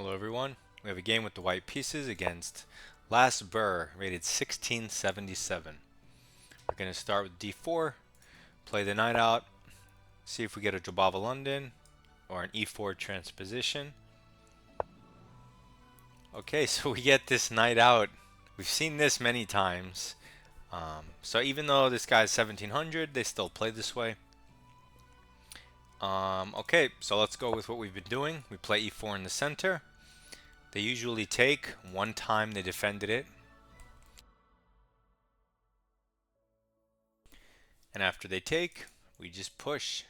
Hello everyone. We have a game with the white pieces against Last Burr, rated 1677. We're going to start with d4, play the knight out, see if we get a Jobava London or an e4 transposition. Okay, so we get this knight out. We've seen this many times. So even though this guy's 1700, they still play this way. Okay, so let's go with what we've been doing. We play e4 in the center. They usually take one time they defended it. And after they take, we just push.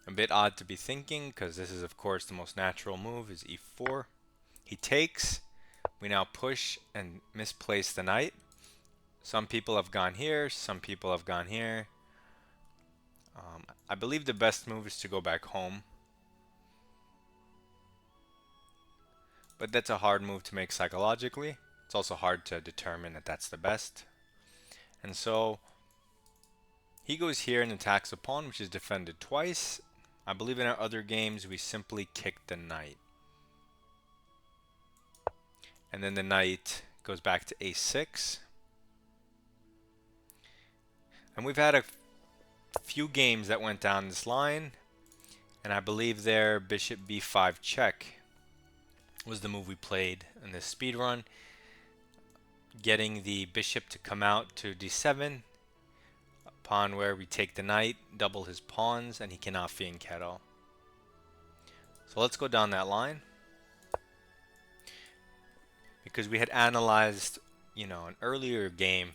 A bit odd to be thinking, because this is of course the most natural move is e4. He takes, we now push and misplace the knight. Some people have gone here, some people have gone here. I believe the best move is to go back home. But that's a hard move to make psychologically. It's also hard to determine that that's the best. And so he goes here and attacks a pawn, which is defended twice. I believe in our other games we simply kick the knight. And then the knight goes back to a6. And we've had a few games that went down this line. And I believe their bishop b5 check was the move we played in this speed run. Getting the bishop to come out to d7. Pawn where we take the knight, double his pawns, and he cannot fianchetto. So let's go down that line. Because we had analyzed, an earlier game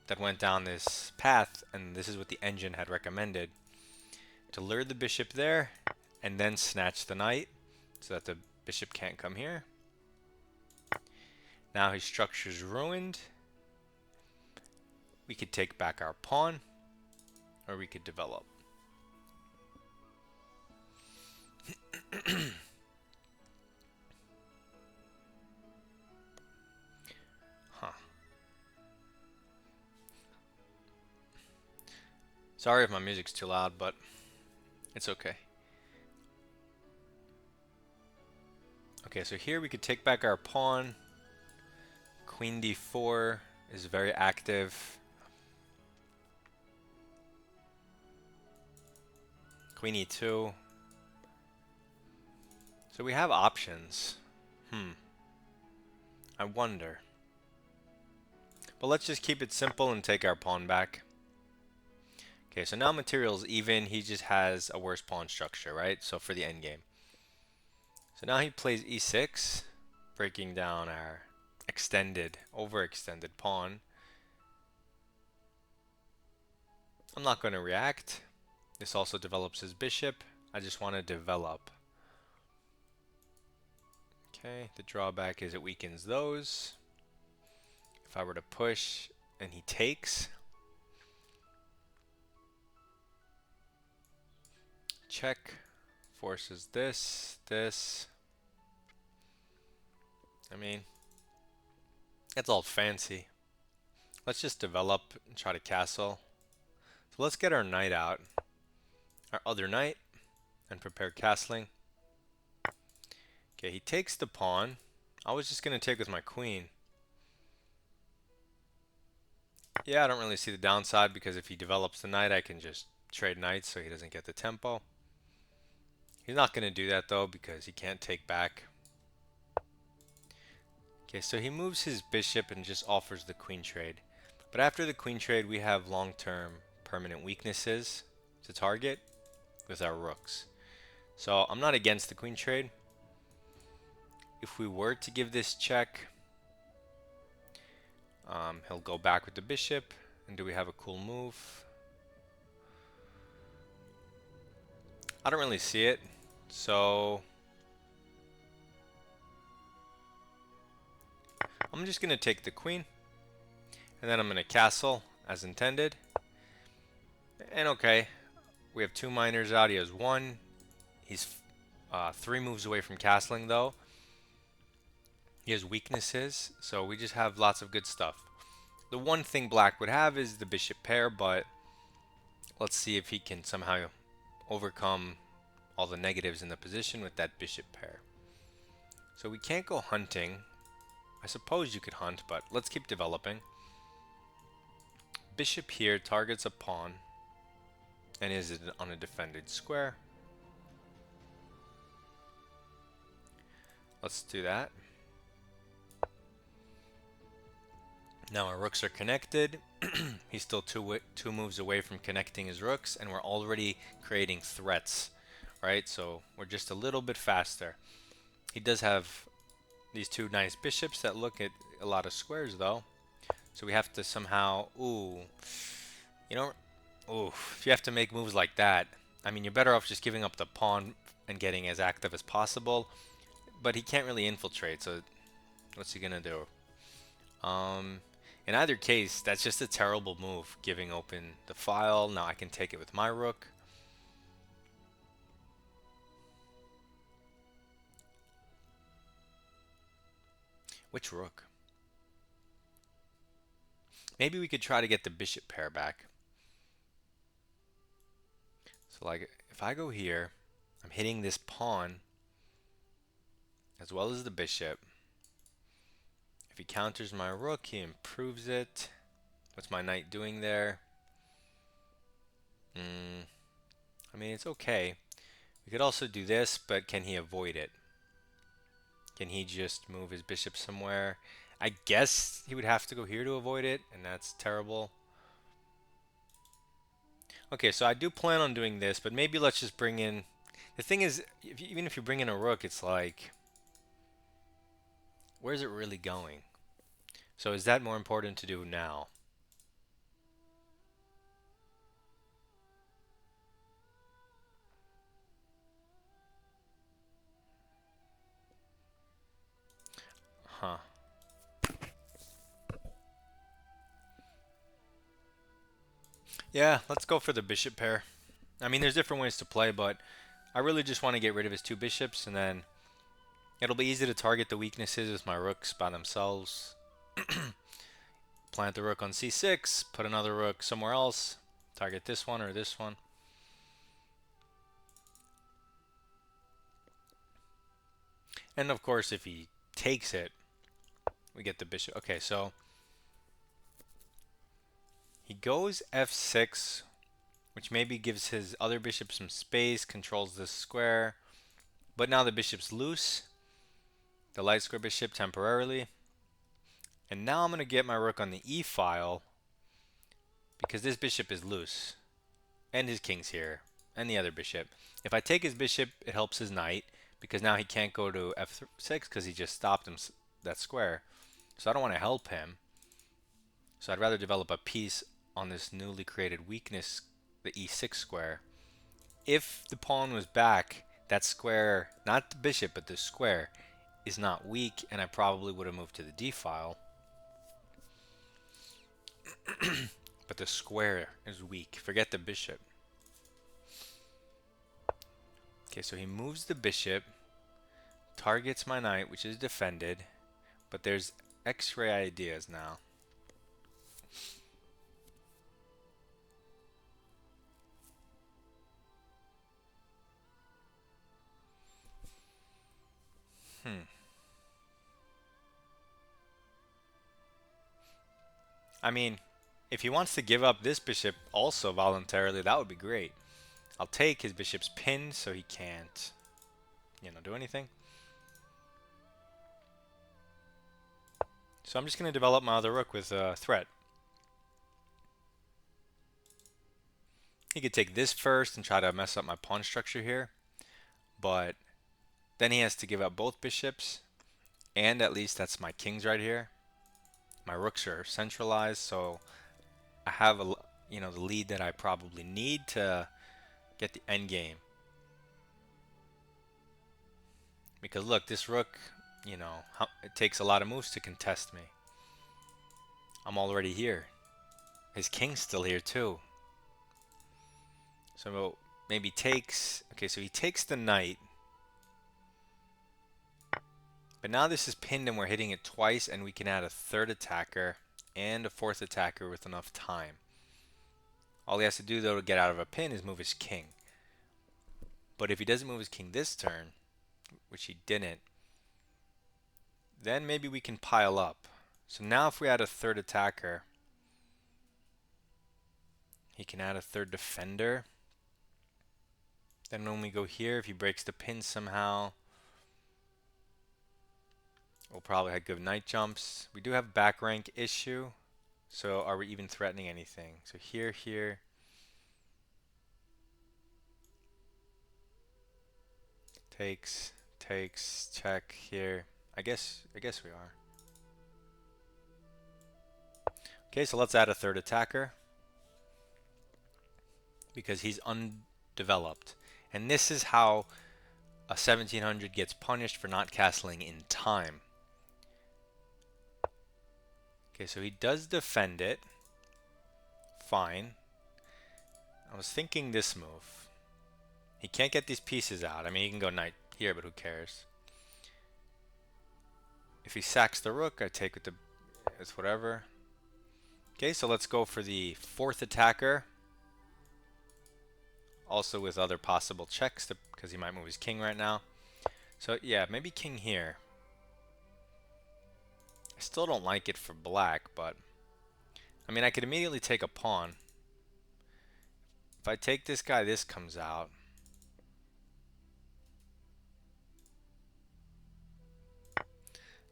that went down this path, and this is what the engine had recommended. To lure the bishop there, and then snatch the knight, so that the bishop can't come here. Now his structure's ruined. We could take back our pawn, or we could develop. Sorry if my music's too loud, but it's okay. Okay, so here we could take back our pawn. Queen d4 is very active. Queen e2. So we have options. I wonder. But let's just keep it simple and take our pawn back. Okay, so now material's even. He just has a worse pawn structure, right? So for the endgame. So now he plays e6, breaking down our overextended pawn. I'm not going to react. This also develops his bishop. I just want to develop. Okay, the drawback is it weakens those. If I were to push and he takes, check, forces this. I mean, it's all fancy. Let's just develop and try to castle. So let's get our knight out, our other knight, and prepare castling. Okay, he takes the pawn. I was just going to take with my queen. Yeah, I don't really see the downside because if he develops the knight, I can just trade knights so he doesn't get the tempo. He's not going to do that though because he can't take back. Okay, so he moves his bishop and just offers the queen trade. But after the queen trade, we have long-term permanent weaknesses to target with our rooks. So I'm not against the queen trade. If we were to give this check, he'll go back with the bishop. And do we have a cool move? I don't really see it. So I'm just going to take the queen. And then I'm going to castle as intended. And okay, we have two minors out. He has one. He's 3 moves away from castling though. He has weaknesses, so we just have lots of good stuff. The one thing black would have is the bishop pair, but Let's see if he can somehow overcome all the negatives in the position with that bishop pair. So we can't go hunting. I suppose you could hunt, but let's keep developing. Bishop here targets a pawn and is on a defended square. Let's do that. Now our rooks are connected. He's still two moves away from connecting his rooks, and we're already creating threats, right? So we're just a little bit faster. He does have these two nice bishops that look at a lot of squares, though. So we have to somehow, ooh, you know, ooh, if you have to make moves like that, I mean, you're better off just giving up the pawn and getting as active as possible. But he can't really infiltrate, so what's he gonna do? In either case, that's just a terrible move, giving open the file. Now I can take it with my rook. Which rook? Maybe we could try to get the bishop pair back. So like, if I go here, I'm hitting this pawn as well as the bishop. If he counters my rook, he improves it. What's my knight doing there? I mean, it's okay. We could also do this, but can he avoid it? Can he just move his bishop somewhere? I guess he would have to go here to avoid it, and that's terrible. Okay, so I do plan on doing this, but maybe let's just bring in... The thing is, even if you bring in a rook, it's like... Where's it really going? So is that more important to do now? Huh. Yeah, let's go for the bishop pair. I mean, there's different ways to play, but I really just want to get rid of his two bishops, and then it'll be easy to target the weaknesses with my rooks by themselves. Plant the rook on c6, put another rook somewhere else, target this one or this one. And of course, if he takes it, we get the bishop. Okay, so he goes f6, which maybe gives his other bishop some space, controls this square. But now the bishop's loose, the light square bishop temporarily. And now I'm going to get my rook on the e file because this bishop is loose. And his king's here, and the other bishop. If I take his bishop, it helps his knight because now he can't go to f6 because he just stopped him that square. So I don't want to help him. So I'd rather develop a piece on this newly created weakness, the e6 square. If the pawn was back, that square, not the bishop, but the square, is not weak, and I probably would have moved to the d file. But the square is weak. Forget the bishop. Okay, so he moves the bishop, targets my knight, which is defended, but there's X-ray ideas now. I mean, if he wants to give up this bishop also voluntarily, that would be great. I'll take his bishop's pinned so he can't, do anything. So I'm just going to develop my other rook with a threat. He could take this first and try to mess up my pawn structure here, but then he has to give up both bishops, and at least that's my kings right here. My rooks are centralized, so I have the lead that I probably need to get the endgame. Because look, this rook, it takes a lot of moves to contest me. I'm already here. His king's still here too. So maybe takes, okay, so he takes the knight. But now this is pinned and we're hitting it twice, and we can add a third attacker and a fourth attacker with enough time. All he has to do, though, to get out of a pin is move his king. But if he doesn't move his king this turn, which he didn't, then maybe we can pile up. So now if we add a third attacker, he can add a third defender. Then when we go here, if he breaks the pin somehow, we'll probably have good knight jumps. We do have back rank issue. So are we even threatening anything? So here. Takes, check here. I guess we are. Okay, so let's add a third attacker because he's undeveloped. And this is how a 1700 gets punished for not castling in time. Okay, so he does defend it. Fine. I was thinking this move. He can't get these pieces out. I mean, he can go knight here, but who cares? If he sacks the rook, I take with the... it's whatever. Okay, so let's go for the fourth attacker. Also with other possible checks, because he might move his king right now. So yeah, maybe king here. I still don't like it for black, but... I mean, I could immediately take a pawn. If I take this guy, this comes out.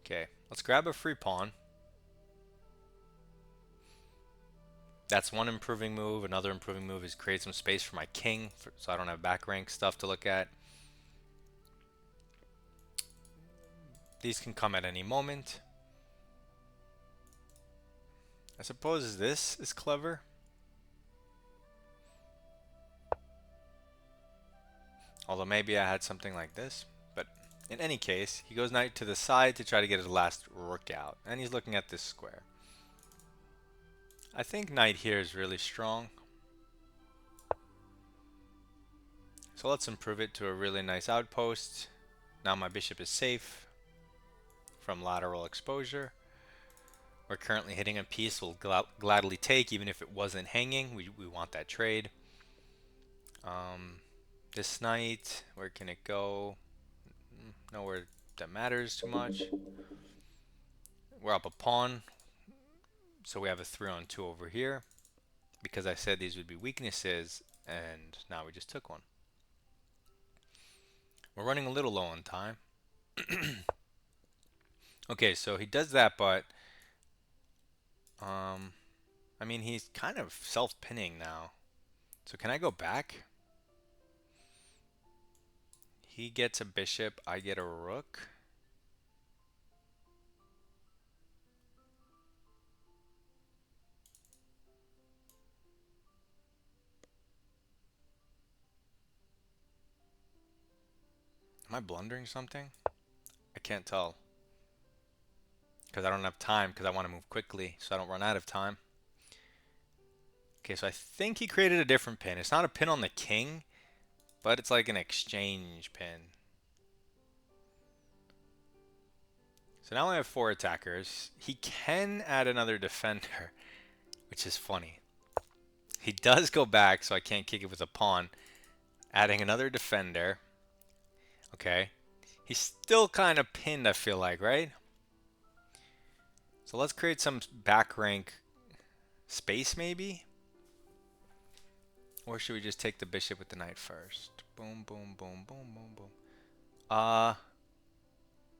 Okay, let's grab a free pawn. That's one improving move. Another improving move is create some space for my king, so I don't have back rank stuff to look at. These can come at any moment. I suppose this is clever. Although maybe I had something like this. But in any case, he goes knight to the side to try to get his last rook out. And he's looking at this square. I think knight here is really strong. So let's improve it to a really nice outpost. Now my bishop is safe from lateral exposure. We're currently hitting a piece we'll gladly take even if it wasn't hanging. We want that trade. This knight, where can it go? Nowhere that matters too much. We're up a pawn. So we have a 3-on-2 over here. Because I said these would be weaknesses, and now we just took one. We're running a little low on time. Okay, so he does that, but I mean, he's kind of self-pinning now. So can I go back? He gets a bishop, I get a rook. Am I blundering something? I can't tell. Because I don't have time, because I want to move quickly, so I don't run out of time. Okay, so I think he created a different pin. It's not a pin on the king, but it's like an exchange pin. So now I have 4 attackers. He can add another defender, which is funny. He does go back, so I can't kick it with a pawn. Adding another defender. Okay. He's still kind of pinned, I feel like, right? So let's create some back rank space, maybe? Or should we just take the bishop with the knight first? Boom, boom, boom, boom, boom, boom.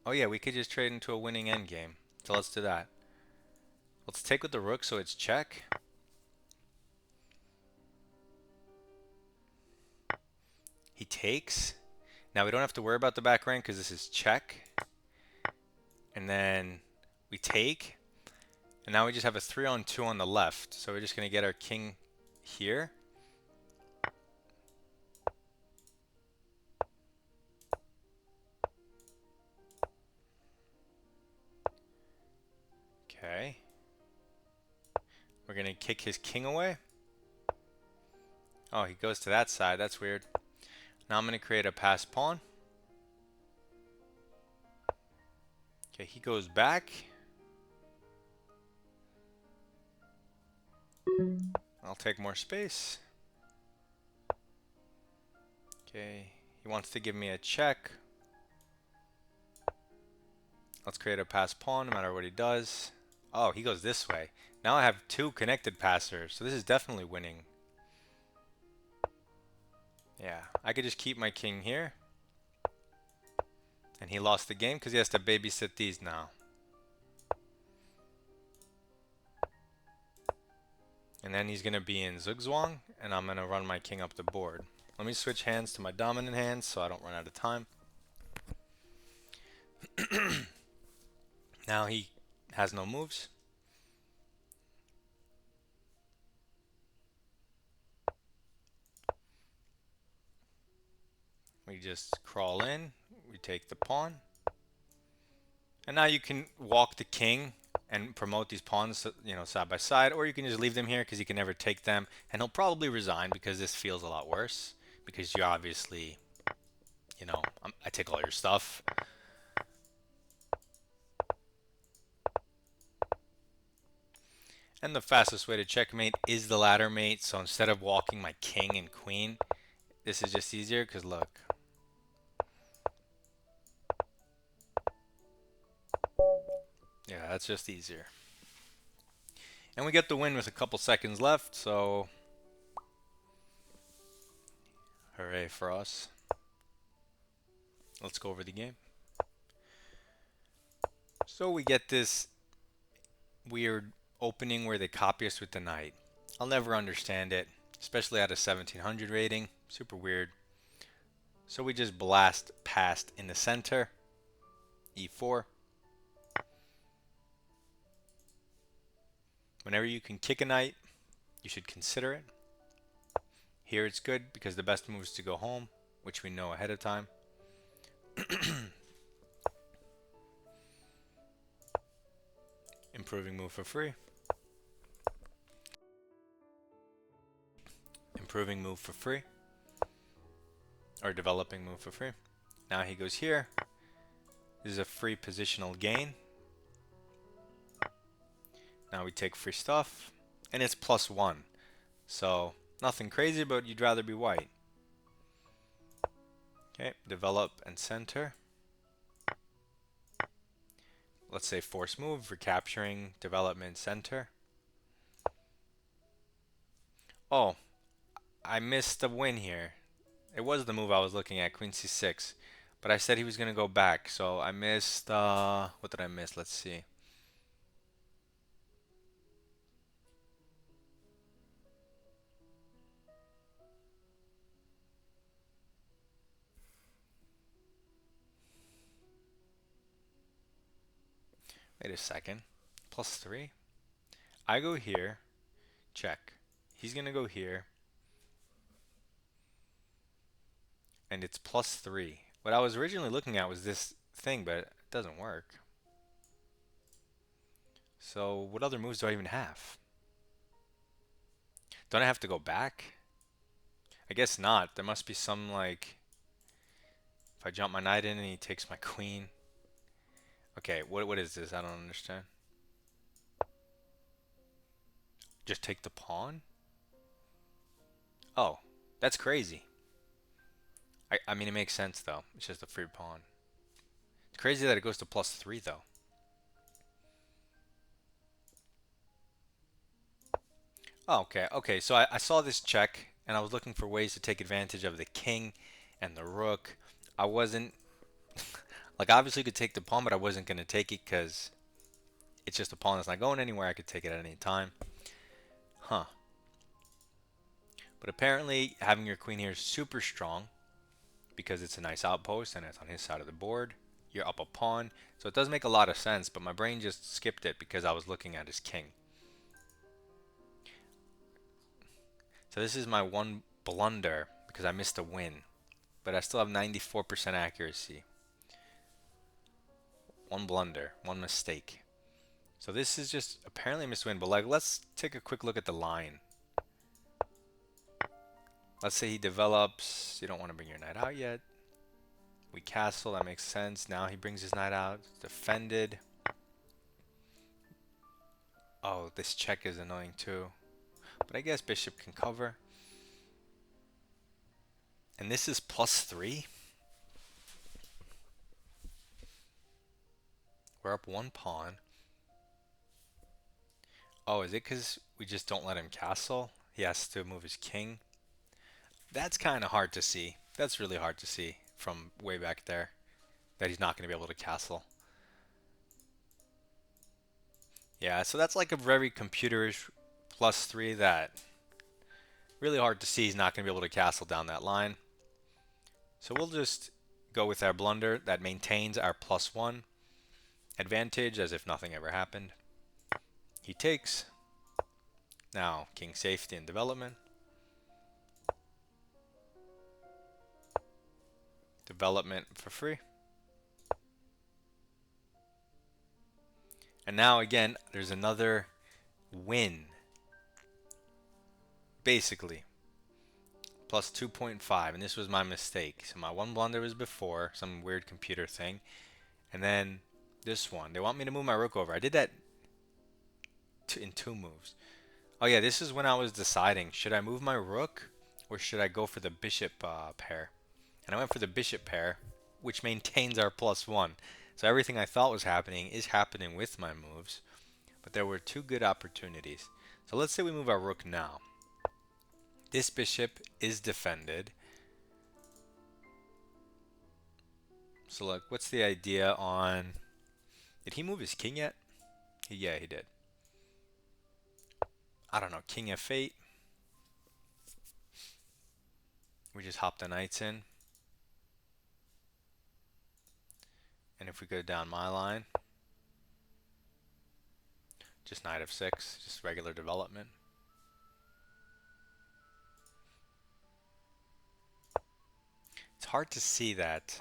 Oh yeah, we could just trade into a winning endgame. So let's do that. Let's take with the rook, so it's check. He takes. Now we don't have to worry about the back rank because this is check. And then we take. And now we just have a 3-on-2 on the left. So we're just going to get our king here. Okay. We're going to kick his king away. Oh, he goes to that side. That's weird. Now I'm going to create a pass pawn. Okay, he goes back. I'll take more space. Okay, he wants to give me a check. Let's create a pass pawn no matter what he does. Oh, he goes this way. Now I have two connected passers, so this is definitely winning. Yeah, I could just keep my king here. And he lost the game because he has to babysit these now. And then he's going to be in Zugzwang, and I'm going to run my king up the board. Let me switch hands to my dominant hands so I don't run out of time. Now he has no moves. We just crawl in, we take the pawn. And now you can walk the king and promote these pawns, you know, side by side, or you can just leave them here because he can never take them, and he'll probably resign because this feels a lot worse because you obviously, you know, I take all your stuff. And the fastest way to checkmate is the ladder mate, so instead of walking my king and queen, this is just easier because look. Yeah, that's just easier. And we get the win with a couple seconds left, so hooray for us. Let's go over the game. So we get this weird opening where they copy us with the knight. I'll never understand it, especially at a 1700 rating. Super weird. So we just blast past in the center. E4. Whenever you can kick a knight, you should consider it. Here it's good because the best move is to go home, which we know ahead of time. Improving move for free. Improving move for free. Or developing move for free. Now he goes here. This is a free positional gain. Now we take free stuff. And it's +1. So nothing crazy, but you'd rather be white. Okay, develop and center. Let's say force move, recapturing development center. Oh, I missed a win here. It was the move I was looking at, queen c6. But I said he was going to go back, so I missed, what did I miss? Let's see. Wait a second. +3? I go here, check. He's going to go here. And it's +3. What I was originally looking at was this thing, but it doesn't work. So what other moves do I even have? Don't I have to go back? I guess not. There must be some, like, if I jump my knight in and he takes my queen. Okay, what is this? I don't understand. Just take the pawn? Oh, that's crazy. I mean, it makes sense, though. It's just a free pawn. It's crazy that it goes to +3, though. Oh, okay, okay. So I saw this check, and I was looking for ways to take advantage of the king and the rook. I wasn't... like, obviously, you could take the pawn, but I wasn't going to take it because it's just a pawn that's not going anywhere. I could take it at any time. Huh. But apparently, having your queen here is super strong because it's a nice outpost and it's on his side of the board. You're up a pawn. So it does make a lot of sense, but my brain just skipped it because I was looking at his king. So this is my one blunder because I missed a win. But I still have 94% accuracy. One blunder, one mistake. So this is just apparently a missed win, but like let's take a quick look at the line. Let's say he develops, you don't want to bring your knight out yet. We castle, that makes sense. Now he brings his knight out, defended. Oh, this check is annoying too. but I guess bishop can cover. And this is +3. We're up 1 pawn. Oh, is it because we just don't let him castle? He has to move his king. That's kind of hard to see. That's really hard to see from way back there, that he's not going to be able to castle. Yeah, so that's like a very computerish +3 that really hard to see he's not going to be able to castle down that line. So we'll just go with our blunder that maintains our +1 advantage as if nothing ever happened. He takes. Now, king safety and development. Development for free. And now again, there's another win. Basically, +2.5, and this was my mistake. So my one blunder was before, some weird computer thing. And then this one, they want me to move my rook over. I did that in 2 moves. Oh yeah, this is when I was deciding, should I move my rook or should I go for the bishop pair? And I went for the bishop pair, which maintains our +1. So everything I thought was happening is happening with my moves. But there were 2 good opportunities. So let's say we move our rook now. This bishop is defended. So look, what's the idea on... Did he move his king yet? Yeah, he did. I don't know, king f8. We just hop the knights in. And if we go down my line, just knight f6, just regular development. It's hard to see that.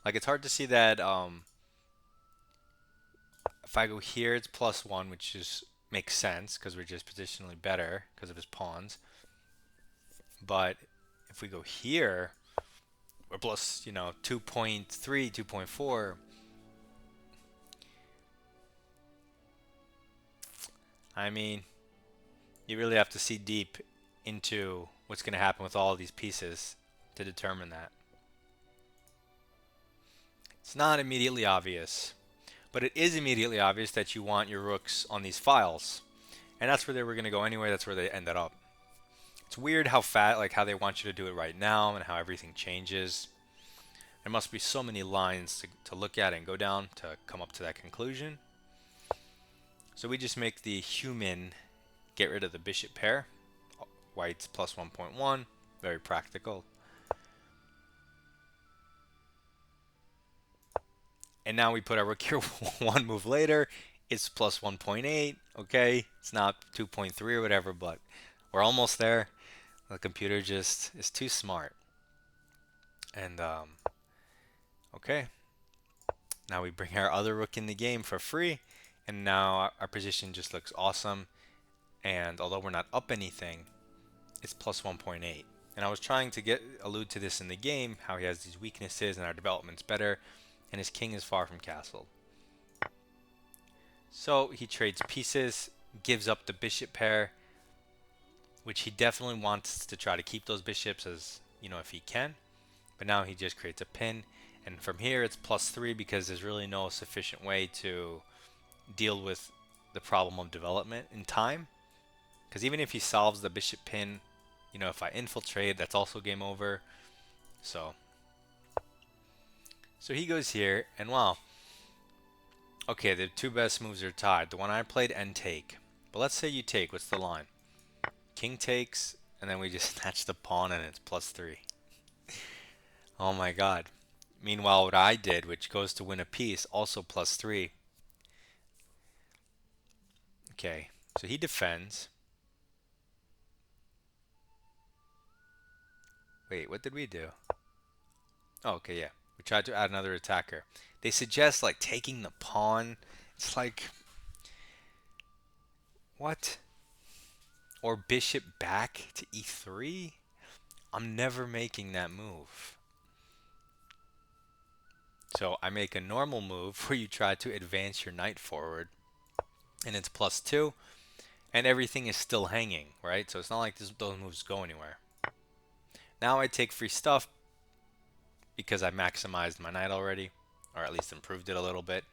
Like, it's hard to see that if I go here, it's +1, which just makes sense because we're just positionally better because of his pawns. But if we go here, we're plus, 2.3, 2.4. I mean, you really have to see deep into what's going to happen with all of these pieces to determine that. It's not immediately obvious, but it is immediately obvious that you want your rooks on these files. And that's where they were going to go anyway. That's where they ended up. It's weird how how they want you to do it right now and how everything changes. There must be so many lines to look at and go down to come up to that conclusion. So we just make the human get rid of the bishop pair. White's +1.1, very practical. And now we put our rook here 1 move later. It's +1.8, okay? It's not 2.3 or whatever, but we're almost there. The computer just is too smart. And, okay. Now we bring our other rook in the game for free. And now our position just looks awesome. And although we're not up anything, it's +1.8. And I was trying to allude to this in the game, how he has these weaknesses and our development's better, and his king is far from castled. So he trades pieces, gives up the bishop pair, which he definitely wants to try to keep those bishops as, if he can. But now he just creates a pin, and from here it's +3 because there's really no sufficient way to deal with the problem of development in time. Because even if he solves the bishop pin, if I infiltrate, that's also game over. So he goes here, and wow. Okay, the 2 best moves are tied. The one I played, and take. But let's say you take. What's the line? King takes, and then we just snatch the pawn, and it's +3. Oh my god. Meanwhile, what I did, which goes to win a piece, also +3. Okay, so he defends. Wait, what did we do? Oh, okay, yeah. We tried to add another attacker. They suggest, like, taking the pawn. It's like... What? Or bishop back to e3? I'm never making that move. So I make a normal move where you try to advance your knight forward, and it's +2, and everything is still hanging, right? So it's not like those moves go anywhere. Now I take free stuff because I maximized my knight already, or at least improved it a little bit.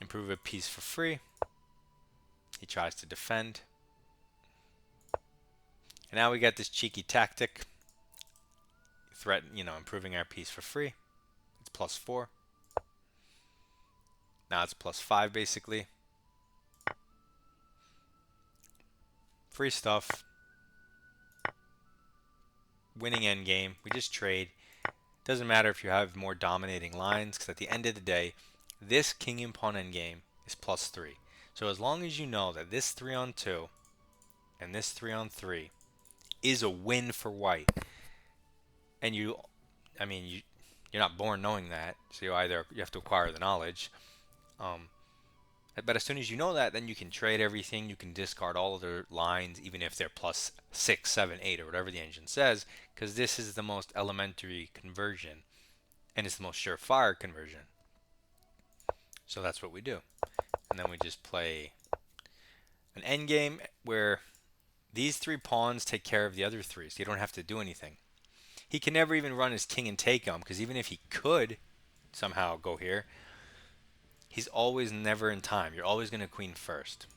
Improve a piece for free. He tries to defend. And now we got this cheeky tactic. Improving our piece for free. It's +4. Now it's +5 basically. Free stuff. Winning endgame. We just trade. Doesn't matter if you have more dominating lines, because at the end of the day, this king and pawn endgame is +3. So as long as you know that this 3-on-2 and this 3-on-3 is a win for white, and you're not born knowing that, so you have to acquire the knowledge. But as soon as you know that, then you can trade everything. You can discard all of their lines, even if they're +6, 7, 8, or whatever the engine says, because this is the most elementary conversion, and it's the most surefire conversion. So that's what we do. And then we just play an endgame where these 3 pawns take care of the other 3, so you don't have to do anything. He can never even run his king and take him, because even if he could somehow go here, he's always never in time. You're always going to queen first.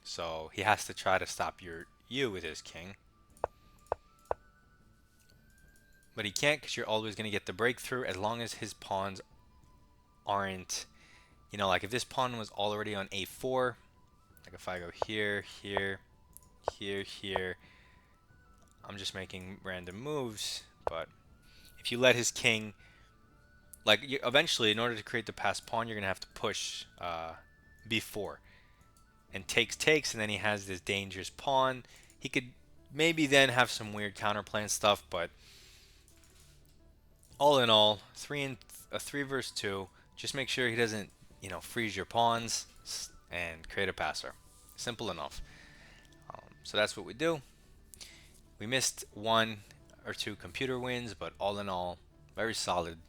So he has to try to stop you with his king. But he can't, because you're always going to get the breakthrough as long as his pawns aren't, like if this pawn was already on a4, like if I go here, here, here, here, I'm just making random moves, but if you let his king, eventually in order to create the passed pawn, you're going to have to push b4. And takes, and then he has this dangerous pawn. He could maybe then have some weird counterplan stuff, but all in all, 3 versus 2. Just make sure he doesn't, freeze your pawns and create a passer. Simple enough. So that's what we do. We missed 1 or 2 computer wins, but all in all, very solid,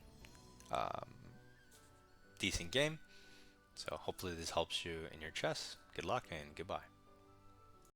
decent game. So hopefully this helps you in your chess. Good luck and goodbye.